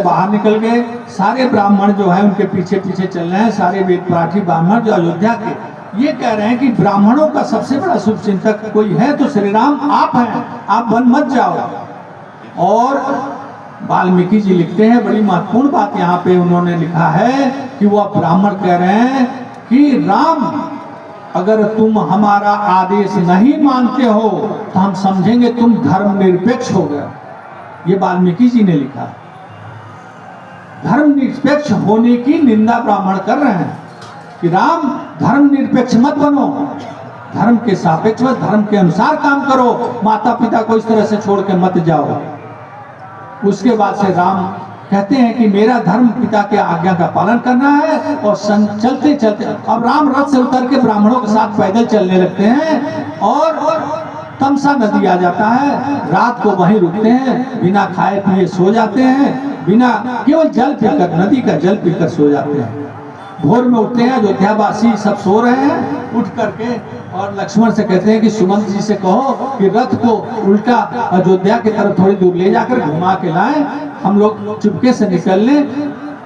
बाहर निकल गए। सारे ब्राह्मण जो है उनके पीछे पीछे चल रहे हैं, सारे वेद पाठी ब्राह्मण जो अयोध्या के, ये कह रहे हैं कि ब्राह्मणों का सबसे बड़ा शुभ चिंतक कोई है तो श्री राम आप हैं, आप वन मत जाओ। और वाल्मीकि जी लिखते हैं, बड़ी महत्वपूर्ण बात यहाँ पे उन्होंने लिखा है कि वह ब्राह्मण कह रहे हैं कि राम, अगर तुम हमारा आदेश नहीं मानते हो तो हम समझेंगे तुम धर्मनिरपेक्ष हो गए। ये वाल्मीकि जी ने लिखा। धर्मनिरपेक्ष होने की निंदा ब्राह्मण कर रहे हैं कि राम धर्मनिरपेक्ष मत बनो, धर्म के सापेक्ष मत, धर्म के अनुसार काम करो, माता पिता को इस तरह से छोड़ के मत जाओ। उसके बाद से राम कहते हैं कि मेरा धर्म पिता के आज्ञा का पालन करना है। और चलते चलते अब राम रथ से उतर के ब्राह्मणों के साथ पैदल चलने लगते हैं और तमसा नदी आ जाता है। रात को वहीं रुकते हैं, बिना खाए पिए सो जाते हैं, बिना केवल जल पीकर, नदी का जल पीकर सो जाते हैं। भोर में उठते हैं, अयोध्यावासी सब सो रहे हैं, उठ करके और लक्ष्मण से कहते हैं कि सुमंत जी से कहो कि रथ को उल्टा अयोध्या की तरफ थोड़ी दूर ले जाकर घुमा के लाएं, हम लोग चुपके से निकल लें,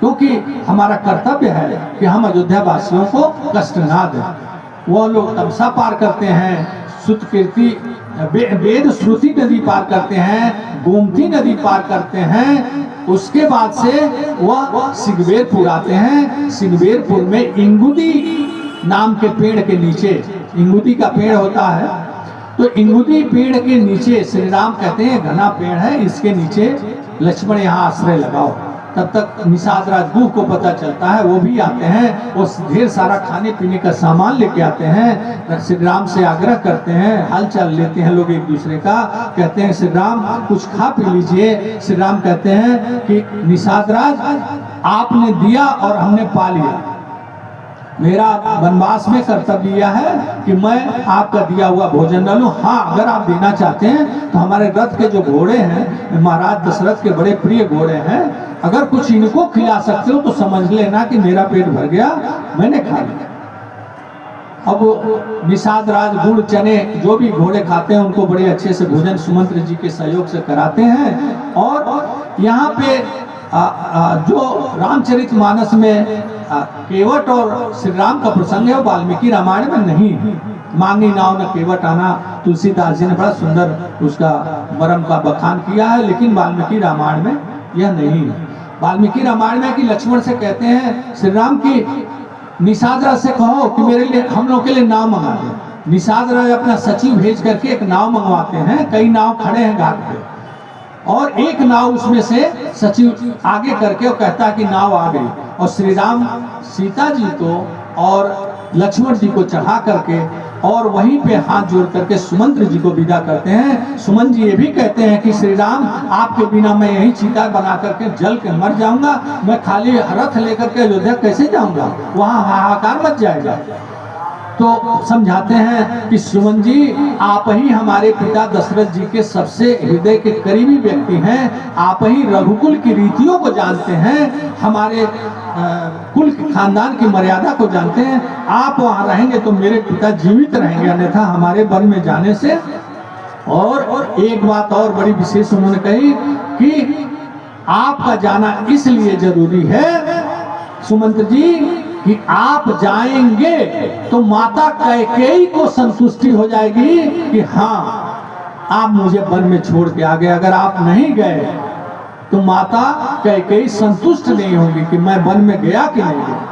क्योंकि हमारा कर्तव्य है कि हम अयोध्या वासियों को कष्ट ना दें। वह लोग तमसा पार करते हैं, सुतकीर्ति वेद श्रुति नदी पार करते हैं, गोमती नदी पार करते हैं। उसके बाद से वह सिंगवेरपुर आते हैं। सिंगवेरपुर में इंगुदी नाम के पेड़ के नीचे, इंगुदी का पेड़ होता है, तो इंगुदी पेड़ के नीचे श्री राम कहते हैं घना पेड़ है, इसके नीचे लक्ष्मण यहाँ आश्रय लगाओ। तब तक निषाद राजगुह को पता चलता है, वो भी आते हैं, वो ढेर सारा खाने पीने का सामान लेके आते हैं। श्री राम से आग्रह करते हैं, हालचाल लेते हैं लोग एक दूसरे का, कहते हैं श्री राम कुछ खा पी लीजिए। श्री राम कहते हैं कि निषाद राज, आपने दिया और हमने पा लिया, मेरा वनवास में कर्तव्य यह है कि मैं आपका दिया हुआ भोजन न लूं। हाँ, अगर आप देना चाहते हैं तो हमारे रथ के जो घोड़े हैं, महाराज दशरथ के बड़े प्रिय घोड़े हैं, अगर कुछ इनको खिला सकते हो तो समझ लेना कि मेरा पेट भर गया, मैंने खा लिया। अब निषाद राज गुड़ चने जो भी घोड़े खाते हैं उनको बड़े अच्छे से भोजन सुमंत्र जी के सहयोग से कराते हैं। और यहाँ पे जो रामचरितमानस में केवट और श्री राम का प्रसंग है, वाल्मीकि रामायण में नहीं। मांगी नाव न केवट आना, तुलसीदास जी ने बड़ा सुंदर उसका मरम का बखान किया है, लेकिन वाल्मीकि रामायण में यह नहीं है। वाल्मीकि रामायण में कि लक्ष्मण से कहते हैं श्री राम की निषाद राज से कहो कि मेरे लिए, हम लोग के लिए नाव मंगा दे। निषाद राज अपना सचिव भेज करके एक नाव मंगवाते हैं, कई नाव खड़े हैं घाट पे, और एक नाव उसमें से सचिव आगे करके और कहता है कि नाव आ गई, और श्री राम सीता जी को और लक्ष्मण जी को चढ़ा करके और वहीं पे हाथ जोड़ करके सुमंत्र जी को विदा करते हैं। सुमंत जी ये भी कहते हैं कि श्री राम, आपके बिना मैं यही चीता बना करके जल के मर जाऊंगा, मैं खाली रथ लेकर के अयोध्या कैसे जाऊंगा, वहां हाहाकार मच जाएगा। तो समझाते हैं कि सुमन जी, आप ही हमारे पिता दशरथ जी के सबसे हृदय के करीबी व्यक्ति हैं, आप ही रघुकुल की रीतियों को जानते हैं, हमारे कुल खानदान की मर्यादा को जानते हैं। आप वहां रहेंगे तो मेरे पिता जीवित रहेंगे, अन्यथा हमारे वन में जाने से। और एक बात और बड़ी विशेष उन्होंने कही कि आपका जाना इसलिए जरूरी है सुमंत्र जी कि आप जाएंगे तो माता कैकेयी को संतुष्टि हो जाएगी कि हाँ, आप मुझे वन में छोड़ के आ गए। अगर आप नहीं गए तो माता कैकेयी संतुष्ट नहीं होगी कि मैं वन में गया कि नहीं गया।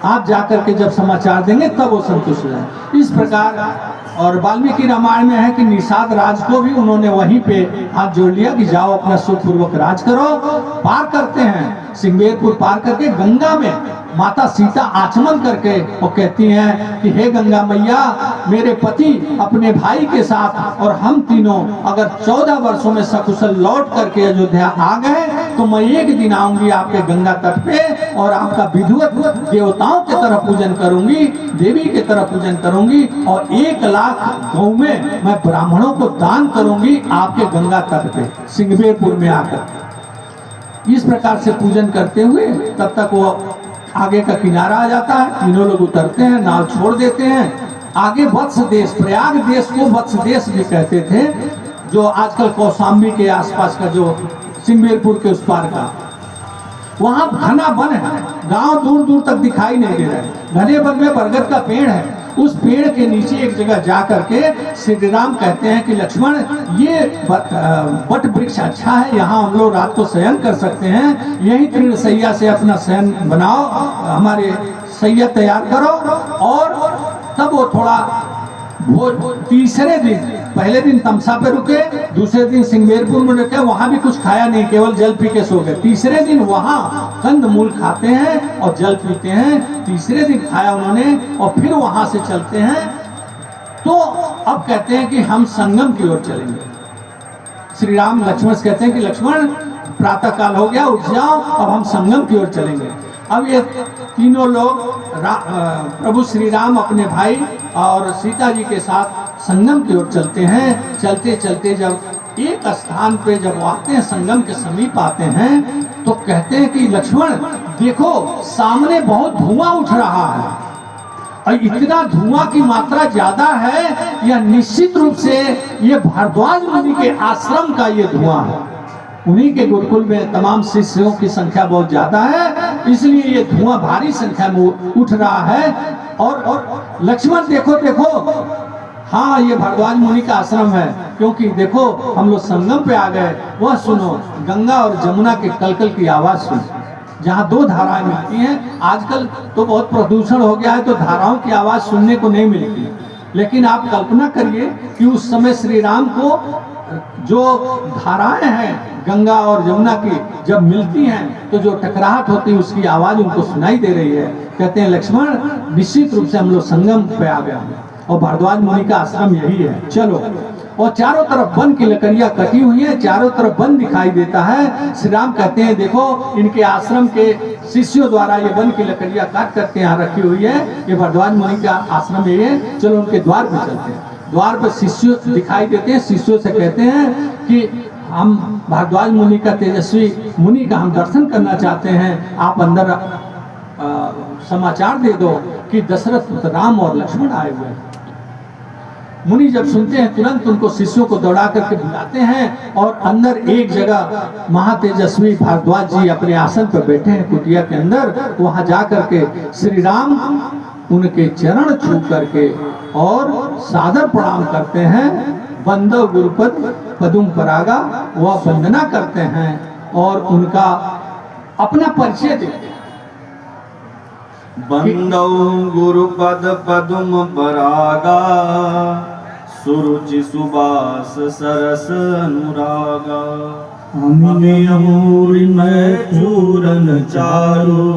आप जाकर के जब समाचार देंगे तब वो संतुष्ट हो जाए। इस प्रकार और वाल्मीकि रामायण में है कि निषाद राज को भी उन्होंने वहीं पे हाथ जोड़ लिया कि जाओ अपना सुखपूर्वक राज करो। पार करते हैं सिंगवेरपुर, पार करके गंगा में माता सीता आचमन करके वो कहती हैं कि हे गंगा मैया, मेरे पति अपने भाई के साथ और हम तीनों अगर 14 वर्षों में सकुशल लौट करके अयोध्या आ गए तो मैं एक दिन आऊंगी आपके गंगा तट पे और आपका विधिवत देवताओं की तरह पूजन करूंगी, देवी की तरह पूजन करूंगी, और 1 लाख गौ में मैं ब्राह्मणों को दान करूंगी आपके गंगा तट पे सिंगवेरपुर में आकर। इस प्रकार से पूजन करते हुए तब तक वो आगे का किनारा आ जाता है, तीनों लोग उतरते हैं, नाव छोड़ देते हैं। आगे वत्स देश, प्रयाग देश को वत्स देश भी कहते थे, जो आजकल कौशाम्बी के आसपास का, जो सिंगवेरपुर के उस पार का, वहां घना वन है, गांव दूर दूर तक दिखाई नहीं दे रहा है। घने वन में बरगद का पेड़ है। उस पेड़ के नीचे एक जगह जा करके श्री राम कहते हैं कि लक्ष्मण, ये बट वृक्ष अच्छा है, यहाँ हम लोग रात को शयन कर सकते हैं, यही तृण सैया से अपना शयन बनाओ, हमारे सैया तैयार करो। और तब वो थोड़ा तीसरे दिन, पहले दिन तमसा पे रुके, दूसरे दिन सिंगवेरपुर में रुके, वहां भी कुछ खाया नहीं, केवल जल पी के सो गए। तीसरे दिन वहां कंद मूल खाते हैं और जल पीते हैं। तीसरे दिन खाया उन्होंने और फिर वहां से चलते हैं। तो अब कहते हैं कि हम संगम की ओर चलेंगे। श्री राम लक्ष्मण से कहते हैं कि लक्ष्मण, प्रातः काल हो गया, उठ जाओ, अब हम संगम की ओर चलेंगे। अब ये तीनों लोग प्रभु श्री राम अपने भाई और सीता जी के साथ संगम की ओर चलते हैं। चलते चलते जब एक स्थान पे जब आते हैं, संगम के समीप आते हैं, तो कहते हैं कि लक्ष्मण देखो, सामने बहुत धुआं उठ रहा है, और इतना धुआं की मात्रा ज्यादा है, यह निश्चित रूप से ये भारद्वाज मुनि के आश्रम का ये धुआं है। उन्हीं के गुरुकुल में तमाम शिष्यों की संख्या बहुत ज्यादा है, इसलिए ये धुआं भारी संख्या में उठ रहा है। और लक्ष्मण देखो देखो, हाँ ये भारद्वाज मुनि का आश्रम है, क्योंकि देखो हम लोग संगम पे आ गए। वह सुनो, गंगा और जमुना के कलकल की आवाज सुनो, जहाँ दो धाराएं मिलती हैं। आजकल तो बहुत प्रदूषण हो गया है, तो धाराओं की आवाज सुनने को नहीं मिलती, लेकिन आप कल्पना करिए कि उस समय श्री राम को जो धाराएं हैं गंगा और यमुना की जब मिलती हैं, तो जो टकराहट होती है उसकी आवाज उनको सुनाई दे रही है। कहते हैं लक्ष्मण, निश्चित रूप से हम लोग संगम पे आ गए और भारद्वाज मुनि का आश्रम यही है, चलो। और चारों तरफ वन की लकड़ियां कटी हुई है, चारों तरफ वन दिखाई देता है। श्री राम कहते हैं देखो, इनके आश्रम के शिष्यों द्वारा ये वन की लकड़ियां काट करके यहाँ रखी हुई है, ये भारद्वाज मुनि का आश्रम यही है, चलो उनके द्वार पे चलते हैं। द्वार पर शिष्य दिखाई देते हैं, शिष्यों से कहते हैं कि हम भारद्वाज मुनि का, तेजस्वी मुनि का हम दर्शन करना चाहते हैं, आप अंदर समाचार दे दो कि दशरथ राम और लक्ष्मण आए हुए हैं। मुनि जब सुनते हैं, तुरंत उनको शिष्यों को दौड़ा करके बुलाते हैं, और अंदर एक जगह महातेजस्वी भारद्वाज जी अपने आसन पर बैठे हैं कुटिया के अंदर। वहां जा करके श्री राम उनके चरण छू करके और सादर प्रणाम करते हैं। बंदव गुरुपद पदुम परागा, वह वंदना करते हैं और उनका अपना परिचय देते हैं। बंदव गुरुपद पदुम परागा, सुरुचि सुबास सरस अनुरागा। हमें अमूरी में चूरन चारो,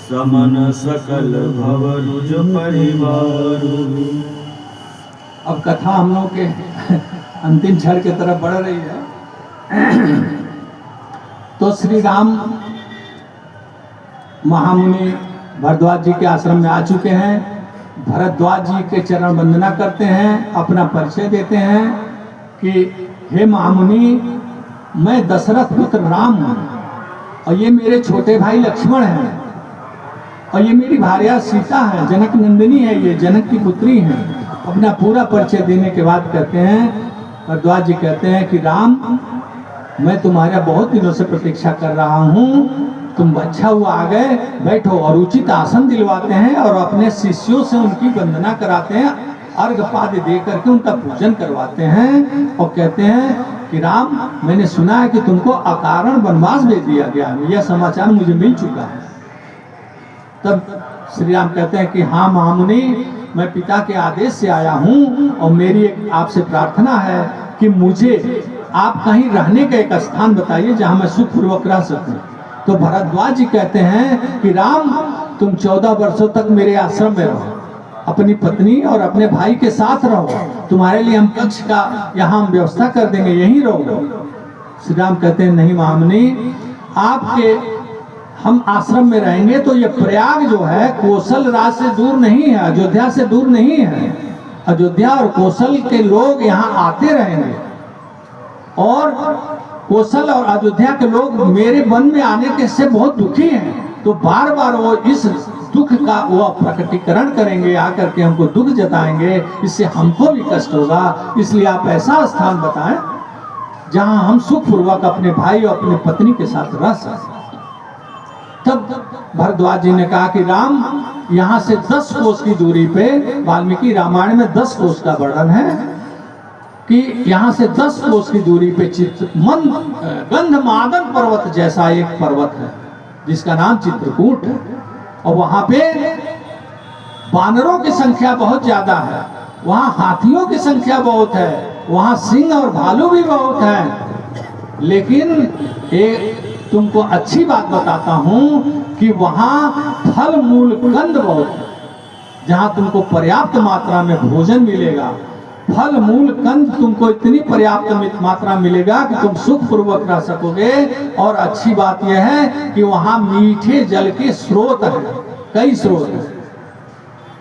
समन सकल भवरुज परिवारो। अब कथा हम लोग के अंतिम क्षण की तरफ बढ़ रही है। तो श्री राम महामुनि भरद्वाज जी के आश्रम में आ चुके हैं। भरद्वाज जी के चरण वंदना करते हैं, अपना परिचय देते हैं कि हे महामुनि, मैं दशरथ पुत्र राम हूँ, और ये मेरे छोटे भाई लक्ष्मण हैं, और ये मेरी भार्या सीता है, जनक नंदिनी है, ये जनक की पुत्री है। अपना पूरा परिचय देने के बाद कहते हैं, भरद्वाज जी कहते हैं कि राम, मैं तुम्हारा बहुत दिनों से प्रतीक्षा कर रहा हूँ, तुम अच्छा हुआ आ गए, बैठो। और उचित आसन दिलवाते हैं और अपने शिष्यों से उनकी वंदना कराते हैं, अर्घ पाद्य दे करके उनका पूजन करवाते हैं, और कहते हैं कि राम, मैंने सुना है कि तुमको अकारण वनवास भेज दिया गया, यह समाचार मुझे मिल चुका है। तब श्री राम कहते हैं कि हाँ महामुनि, मैं पिता के आदेश से आया हूँ, और मेरी एक आपसे प्रार्थना है कि मुझे आप कहीं रहने का एक स्थान बताइए जहाँ मैं सुखपूर्वक रह सकूँ। तो भरद्वाज जी कहते हैं कि राम, तुम 14 वर्षों तक मेरे आश्रम में रहो, अपनी पत्नी और अपने भाई के साथ रहो, तुम्हारे लिए हम कक्ष का यहाँ हम व्यवस्था कर देंगे, यहीं रहो। श्री राम कहते हैं नहीं महामुनि, आपके हम आश्रम में रहेंगे तो ये प्रयाग जो है कौशल राज से दूर नहीं है, अयोध्या से दूर नहीं है। अयोध्या और कौशल के लोग यहाँ आते रहेंगे, और कौशल और अयोध्या के लोग मेरे वन में आने के से बहुत दुखी हैं, तो बार बार वो इस दुख का वो प्रकटीकरण करेंगे, आकर के हमको दुख जताएंगे, इससे हमको भी कष्ट होगा। इसलिए आप ऐसा स्थान बताएं जहां हम सुखपूर्वक अपने भाई और अपने पत्नी के साथ रह सकें। तब भरद्वाज जी ने कहा कि राम, यहाँ से 10 कोस की दूरी पे, वाल्मीकि रामायण में 10 कोस का वर्णन है कि यहाँ से 10 कोस की दूरी पे गंधमादन पर्वत जैसा एक पर्वत है जिसका नाम चित्रकूट है। और वहां पे बानरों की संख्या बहुत ज्यादा है, वहां हाथियों की संख्या बहुत है, वहां सिंह और भालू भी बहुत है। लेकिन एक तुमको अच्छी बात बताता हूं कि वहां फल मूल कंद बहुत है, जहां तुमको पर्याप्त मात्रा में भोजन मिलेगा। फल मूल कंद तुमको इतनी पर्याप्त मात्रा मिलेगा कि तुम सुख पूर्वक रह सकोगे। और अच्छी बात यह है कि वहां मीठे जल के स्रोत हैं, कई स्रोत हैं,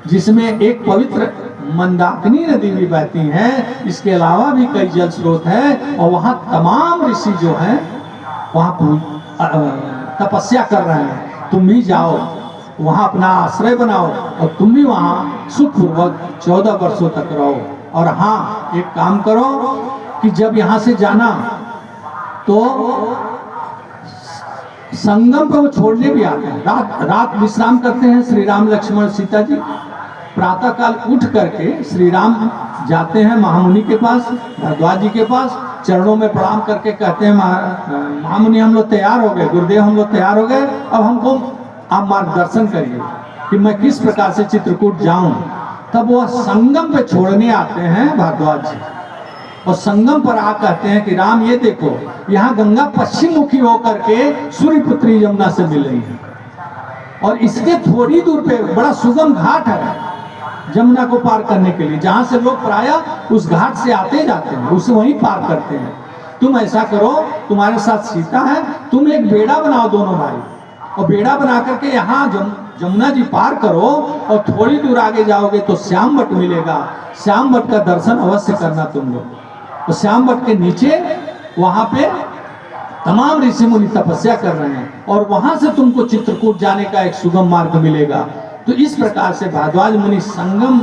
जिसमें एक पवित्र मंदाकिनी नदी भी बहती है। इसके अलावा भी कई जल स्रोत हैं और वहां तमाम ऋषि जो हैं वहां तपस्या कर रहे हैं। तुम भी जाओ वहां, अपना आश्रय बनाओ और तुम भी वहां सुखपूर्वक 14 वर्षों तक रहो। और हाँ, एक काम करो कि जब यहाँ से जाना तो संगम पे वो छोड़ने भी आते हैं, रात विश्राम करते हैं श्री राम लक्ष्मण सीता जी। प्रातः काल उठ करके श्री राम जाते हैं महामुनि के पास, भरद्वाज जी के पास, चरणों में प्रणाम करके कहते हैं महामुनि हम लोग तैयार हो गए, गुरुदेव हम लोग तैयार हो गए, अब हमको आप मार्गदर्शन करिए कि मैं किस प्रकार से चित्रकूट जाऊं। तब वह संगम पे छोड़ने आते हैं भरद्वाज जी, और संगम पर आ कहते हैं कि राम ये देखो, यहाँ गंगा पश्चिम मुखी होकर के सूर्यपुत्री यमुना से मिल रही है, और इसके थोड़ी दूर पे बड़ा सुगम घाट है यमुना को पार करने के लिए, जहां से लोग प्रायः उस घाट से आते जाते हैं, उसे वहीं पार करते हैं। तुम ऐसा करो, तुम्हारे साथ सीता है, तुम एक बेड़ा बनाओ दोनों भाई, और बेड़ा बना करके यहाँ जमुना जी पार करो, और थोड़ी दूर आगे जाओगे तो श्याम वट मिलेगा, श्याम वट का दर्शन अवश्य करना तुम लोग। तो श्याम वट के नीचे वहां पे तमाम ऋषि मुनि तपस्या कर रहे हैं, और वहां से तुमको चित्रकूट जाने का एक सुगम मार्ग मिलेगा। तो इस प्रकार से भारद्वाज मुनि संगम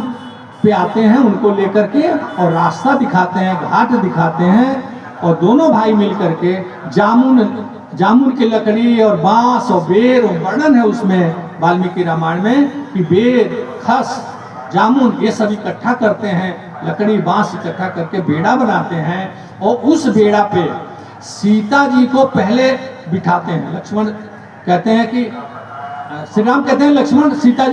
पे आते हैं उनको लेकर के, और रास्ता दिखाते हैं, घाट दिखाते हैं, और दोनों भाई मिलकर के जामुन की लकड़ी और बांस और बेर और वर्णन है उसमें वाल्मीकि रामायण में कि बेर, खस, जामुन ये सब इकट्ठा करते हैं, लकड़ी बांस इकट्ठा करके बेड़ा बनाते हैं, और उस बेड़ा पे सीता जी को पहले बिठाते हैं। लक्ष्मण कहते हैं कि श्री राम कहते हैं लक्ष्मण सीता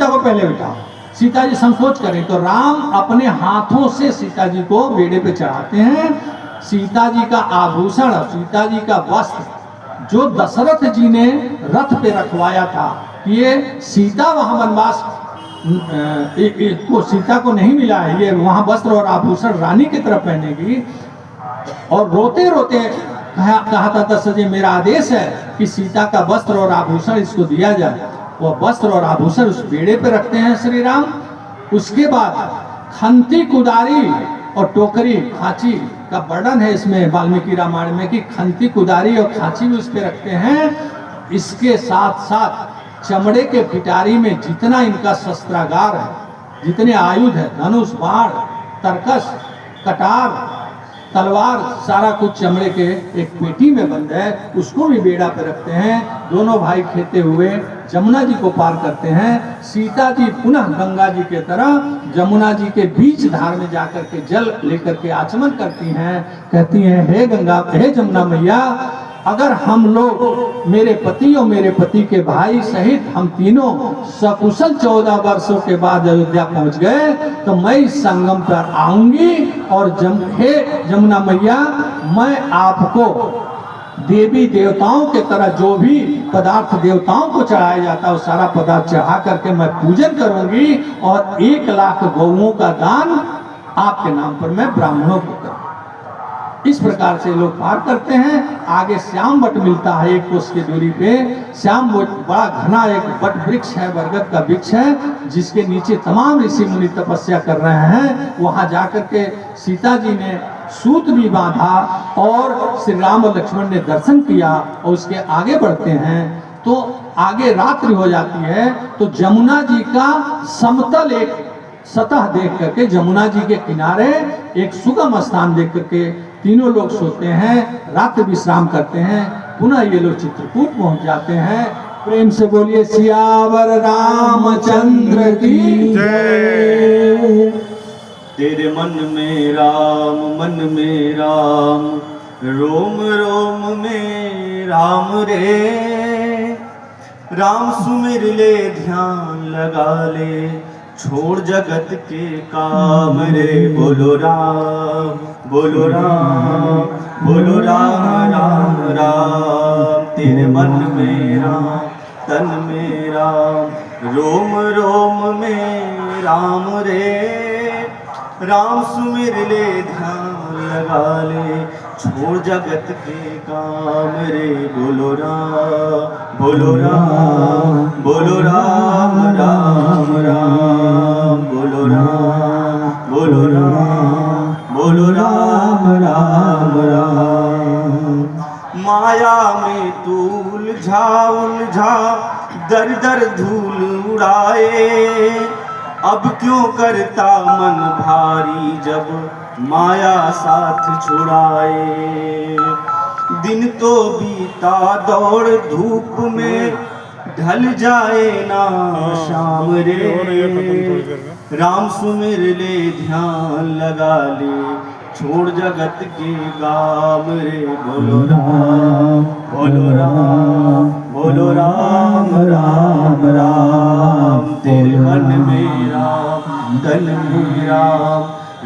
को पहले बिठाओ। सीता जी संकोच करें तो राम अपने हाथों से सीता जी को बेड़े पे चढ़ाते हैं। सीता जी का आभूषण, सीता जी का वस्त्र जो दशरथ जी ने रथ पे रखवाया था, ये सीता वहां वनवास को सीता को नहीं मिला है, ये वहां वस्त्र और आभूषण रानी की तरफ पहनेगी। और रोते रोते कहा था दशरथ जी मेरा आदेश है कि सीता का वस्त्र और आभूषण इसको दिया जाए। वह वस्त्र और आभूषण उस बेड़े पे रखते हैं श्री राम। उसके बाद खंती, कुदारी और टोकरी, खांची का वर्णन है इसमें वाल्मीकि रामायण में कि खंती, कुदारी और खांची भी उस पे रखते हैं। इसके साथ साथ चमड़े के पिटारी में जितना इनका शस्त्रागार है, जितने आयुध है, धनुष, बाण, तरकस, कटार, तलवार, सारा कुछ चमड़े के एक पेटी में बंद है, उसको भी बेड़ा पे रखते हैं। दोनों भाई खेते हुए जमुना जी को पार करते हैं। सीता जी पुनः गंगा जी के तरह जमुना जी के बीच धार में जाकर के जल लेकर के आचमन करती हैं। कहती हैं हे गंगा, हे जमुना मैया, अगर हम लोग मेरे पति और मेरे पति के भाई सहित हम तीनों सकुशल 14 वर्षों के बाद अयोध्या पहुंच गए तो मैं इस संगम पर आऊंगी, और हे जमुना मैया, मैं आपको देवी देवताओं के तरह जो भी पदार्थ देवताओं को चढ़ाया जाता है वो सारा पदार्थ चढ़ा करके मैं पूजन करूंगी, और 1 लाख गौओं का दान आपके नाम पर मैं ब्राह्मणों को करूंगी। इस प्रकार से लोग पार करते हैं। आगे श्याम वट मिलता है 1 कोस की दूरी पे। श्याम वट बड़ा घना एक वट वृक्ष है, बरगद का वृक्ष है, जिसके नीचे तमाम ऋषि मुनि तपस्या कर रहे हैं। वहां जाकर के सीता जी ने सूत भी बांधा और श्री राम और लक्ष्मण ने दर्शन किया, और उसके आगे बढ़ते हैं तो आगे रात्रि हो जाती है। तो जमुना जी का समतल एक सतह देख करके, जमुना जी के किनारे एक सुगम स्थान देख करके तीनों लोग सोते हैं, रात्रि विश्राम करते हैं। पुनः ये लोग चित्रकूट पहुंच जाते हैं। प्रेम से बोलिए सियावर रामचंद्र की जय। तेरे मन में राम, रोम रोम में राम रे। राम सुमिर ले ध्यान लगा ले, छोड़ जगत के काम रे। बोलो राम, बोलो राम, बोलो राम राम राम। तेरे मन में राम, तन में राम, रोम रोम में राम रे। राम सुमिर ले ध्यान लगा ले, छोड़ जगत के काम रे। बोलो राम, बोलो राम, बोलो राम राम राम। बोलो राम, बोलो राम, बोलो राम राम राम। माया में तू उलझा दर दर धूल उड़ाए। अब क्यों करता मन भारी, जब माया साथ छुड़ाए। दिन तो बीता दौड़ धूप में, ढल जाए ना शाम रे। राम सुमिर ले ध्यान लगा ले, छोड़ जगत के काम रे। बोलो राम, बोलो राम, बोलो राम राम राम। तेरे मन में राम, तन में राम,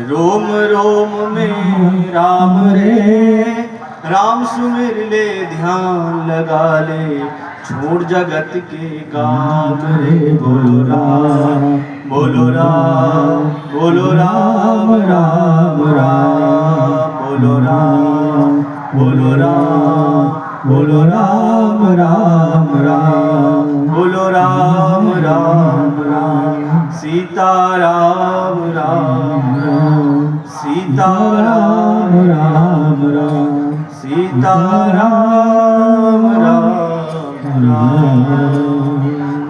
रोम रोम में राम रे। राम सुमिर ले ध्यान लगा ले, छोड़ जगत के काम रे। बोलो राम, बोलो राम, बोलो राम राम राम। बोलो राम, बोलो राम, बोलो राम राम राम। बोलो राम राम राम। सीता राम राम राम, सीता राम राम राम। सीता राम राम राम।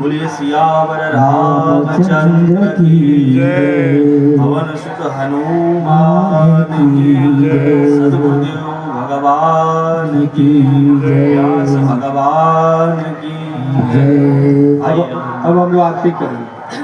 बोलिए सियावर रामचंद्र की जय। पवन सुत हनुमान की जय। सद्गुरुदेव भगवान की जय। व्यास भगवान की जय। अब हम लोग आरती करेंगे।